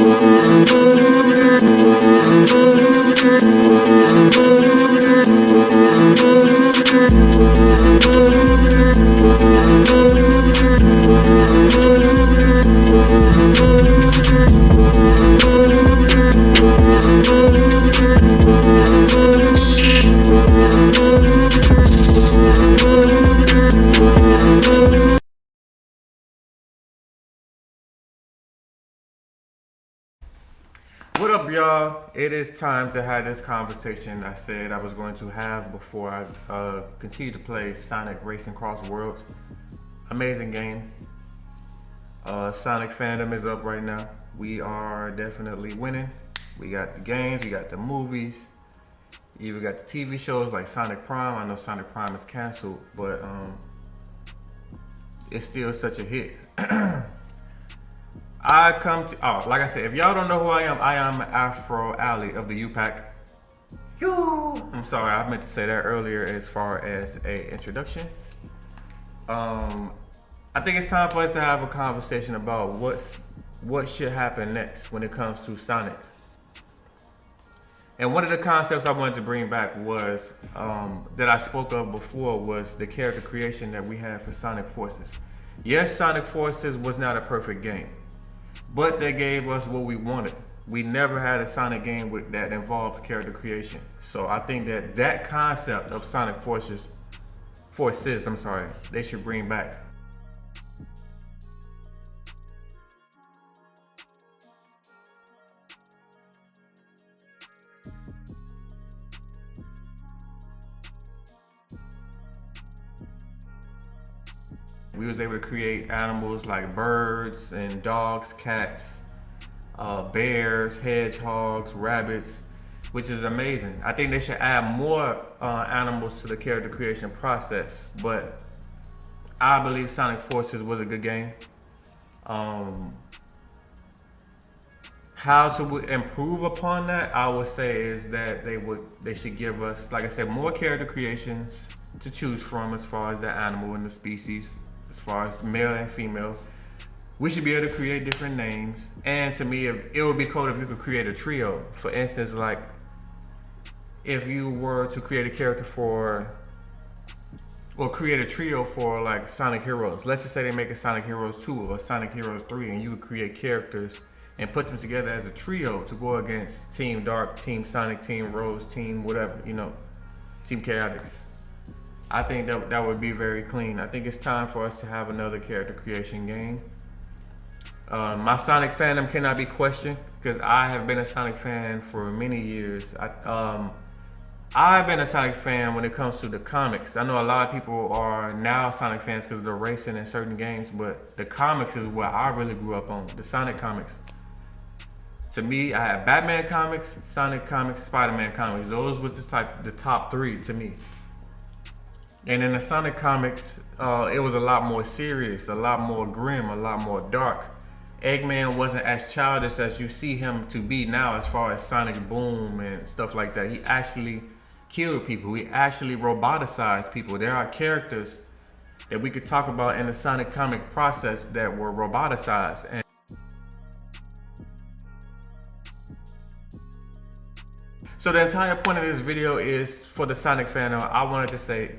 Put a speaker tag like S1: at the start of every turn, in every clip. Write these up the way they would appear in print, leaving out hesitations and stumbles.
S1: What up, y'all? It is time to have this conversation I said I was going to have before I continue to play Sonic Racing Cross Worlds. Amazing game. Sonic Fandom is up right now. We are definitely winning. We got the games, we got the movies, even got the TV shows like Sonic Prime. I know Sonic Prime is canceled, but it's still such a hit. Like I said, if y'all don't know who I am Afro Alley of the U-Pack. I'm sorry, I meant to say that earlier as far as a introduction. I think it's time for us to have a conversation about what should happen next when it comes to Sonic. And one of the concepts I wanted to bring back was that I spoke of before was the character creation that we had for Sonic Forces. Yes, Sonic Forces was not a perfect game, but they gave us what we wanted. We never had a Sonic game that involved character creation. So I think that concept of Sonic Forces, they should bring back. We was able to create animals like birds and dogs, cats, bears, hedgehogs, rabbits, which is amazing. I think they should add more animals to the character creation process, but I believe Sonic Forces was a good game. How to improve upon that, I would say, is that they should give us, like I said, more character creations to choose from as far as the animal and the species, as far as male and female. We should be able to create different names. And to me, it would be cool if you could create a trio. For instance, like if you were to create a character create a trio for like Sonic Heroes. Let's just say they make a Sonic Heroes 2 or Sonic Heroes 3, and you would create characters and put them together as a trio to go against Team Dark, Team Sonic, Team Rose, Team whatever, Team Chaotix. I think that would be very clean. I think it's time for us to have another character creation game. My Sonic fandom cannot be questioned because I have been a Sonic fan for many years. I've been a Sonic fan when it comes to the comics. I know a lot of people are now Sonic fans because of the racing in certain games, but the comics is what I really grew up on, the Sonic comics. To me, I had Batman comics, Sonic comics, Spider-Man comics. Those was the top three to me. And in the Sonic comics, it was a lot more serious, a lot more grim, a lot more dark. Eggman wasn't as childish as you see him to be now as far as Sonic Boom and stuff like that. He actually killed people. He actually roboticized people. There are characters that we could talk about in the Sonic comic process that were roboticized. And so the entire point of this video is for the Sonic fandom. I wanted to say,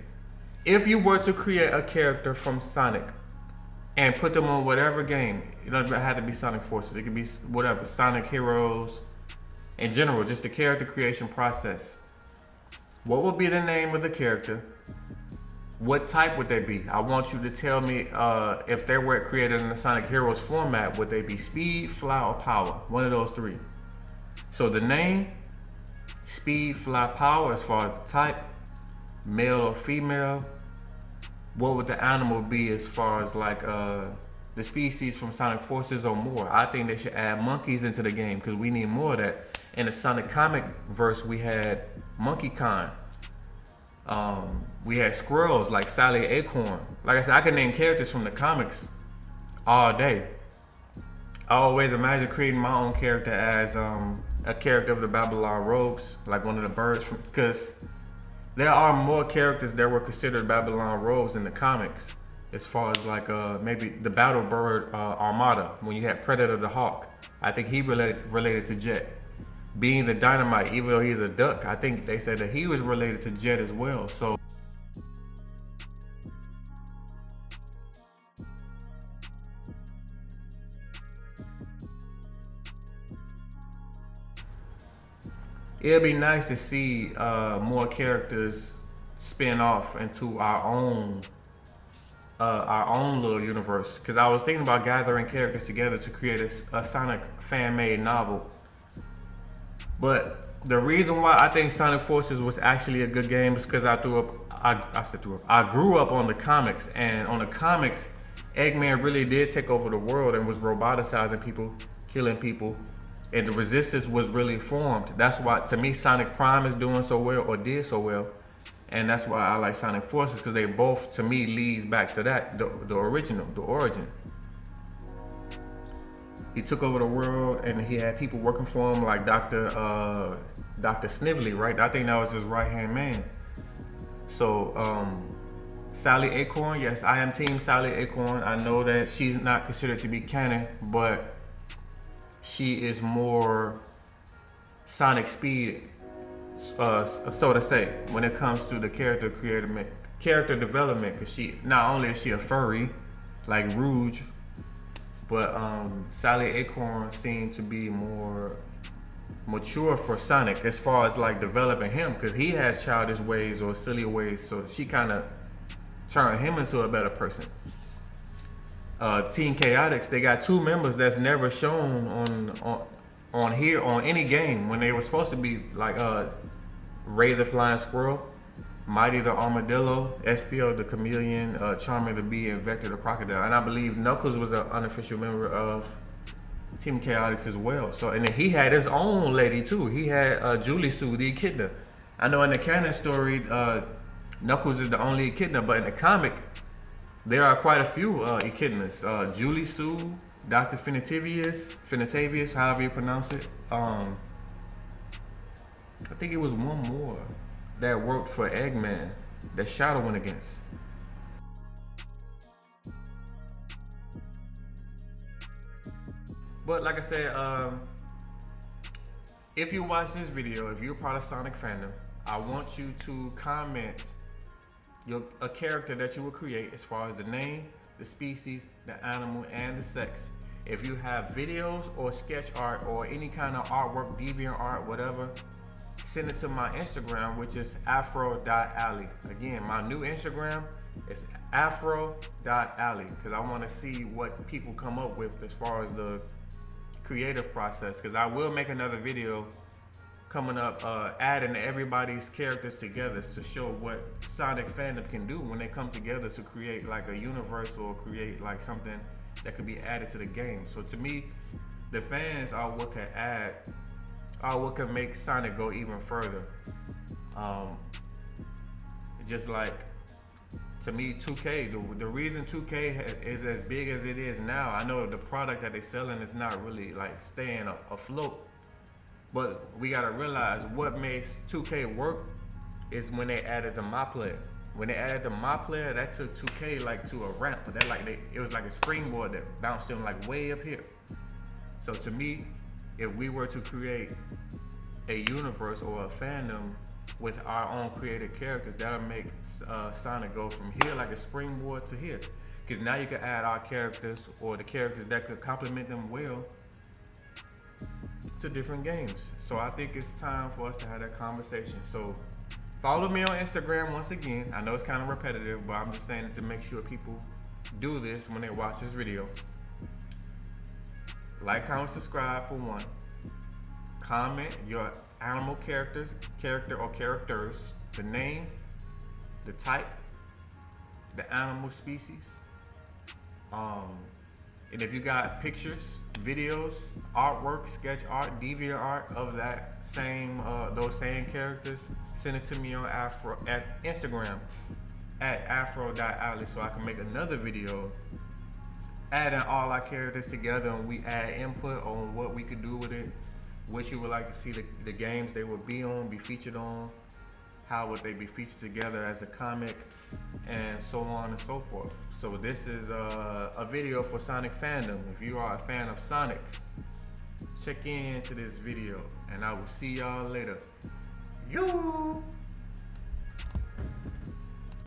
S1: if you were to create a character from Sonic and put them on whatever game, it doesn't have to be Sonic Forces, it could be whatever, Sonic Heroes, in general, just the character creation process. What would be the name of the character? What type would they be? I want you to tell me if they were created in the Sonic Heroes format, would they be speed, fly, or power? One of those three. So the name, speed, fly, power as far as the type, male or female. What would the animal be as far as like the species from Sonic Forces or more? I think they should add monkeys into the game because we need more of that. In the Sonic comic verse, we had Monkey Khan. We had squirrels like Sally Acorn. Like I said, I can name characters from the comics all day. I always imagine creating my own character as a character of the Babylon Rogues, like one of the birds, because there are more characters that were considered Babylon Rogues in the comics, as far as like maybe the Battle Bird Armada, when you had Predator the Hawk. I think he related to Jet. Being the Dynamite, even though he's a duck, I think they said that he was related to Jet as well. So it'd be nice to see more characters spin off into our own little universe. Because I was thinking about gathering characters together to create a Sonic fan-made novel. But the reason why I think Sonic Forces was actually a good game is because I grew up on the comics, and on the comics, Eggman really did take over the world and was roboticizing people, killing people, and the Resistance was really formed. That's why, to me, Sonic Prime is doing so well, or did so well, and that's why I like Sonic Forces, because they both, to me, leads back to that, the original, the origin. He took over the world, and he had people working for him, like Dr. Snively, right? I think that was his right-hand man. So, Sally Acorn, yes, I am Team Sally Acorn. I know that she's not considered to be canon, but she is more Sonic Speed, so to say, when it comes to the character development. Because she, not only is she a furry, like Rouge, but Sally Acorn seemed to be more mature for Sonic as far as like developing him, because he has childish ways or silly ways, so she kind of turned him into a better person. Team Chaotix, they got two members that's never shown on here on any game, when they were supposed to be like Ray the Flying Squirrel, Mighty the Armadillo, Espio the Chameleon, Charmer the Bee, and Vector the Crocodile. And I believe Knuckles was an unofficial member of Team Chaotix as well. So, and then he had his own lady too. He had Julie Sue, the Echidna. I know in the canon story, Knuckles is the only Echidna, but in the comic, there are quite a few Echidnas. Julie Sue, Dr. Finitavius, however you pronounce it. I think it was one more that worked for Eggman that Shadow went against. But like I said, if you watch this video, if you're part of Sonic Fandom, I want you to comment a character that you will create as far as the name, the species, the animal, and the sex. If you have videos or sketch art or any kind of artwork, deviant art, whatever, send it to my Instagram, which is afro.alley. Again, my new Instagram is afro.alley, because I want to see what people come up with as far as the creative process, because I will make another video coming up, adding everybody's characters together to show what Sonic Fandom can do when they come together to create like a universe or create like something that could be added to the game. So to me, the fans are what can make Sonic go even further. Just like, to me, 2K, the reason 2K is as big as it is now, I know the product that they're selling is not really like staying afloat, but we gotta realize what makes 2K work is when they added the My Player. When they added the My Player, that took 2K like to a ramp. It was like a springboard that bounced them like way up here. So to me, if we were to create a universe or a fandom with our own created characters, that'll make Sonic go from here like a springboard to here. Because now you can add our characters or the characters that could complement them well to different games. So I think it's time for us to have that conversation. So follow me on Instagram once again. I know it's kind of repetitive, but I'm just saying it to make sure people do this when they watch this video. Like, comment, subscribe for one. Comment your animal character or characters, the name, the type, the animal species. And if you got pictures, videos, artwork, sketch art, deviant art of that same those same characters, send it to me on Instagram at afro.alley, so I can make another video adding all our characters together, and we add input on what we could do with it, what you would like to see the games they would be featured on, how would they be featured together as a comic, and so on and so forth. So this is a video for Sonic Fandom. If you are a fan of Sonic, check in to this video, and I will see y'all later. Yo!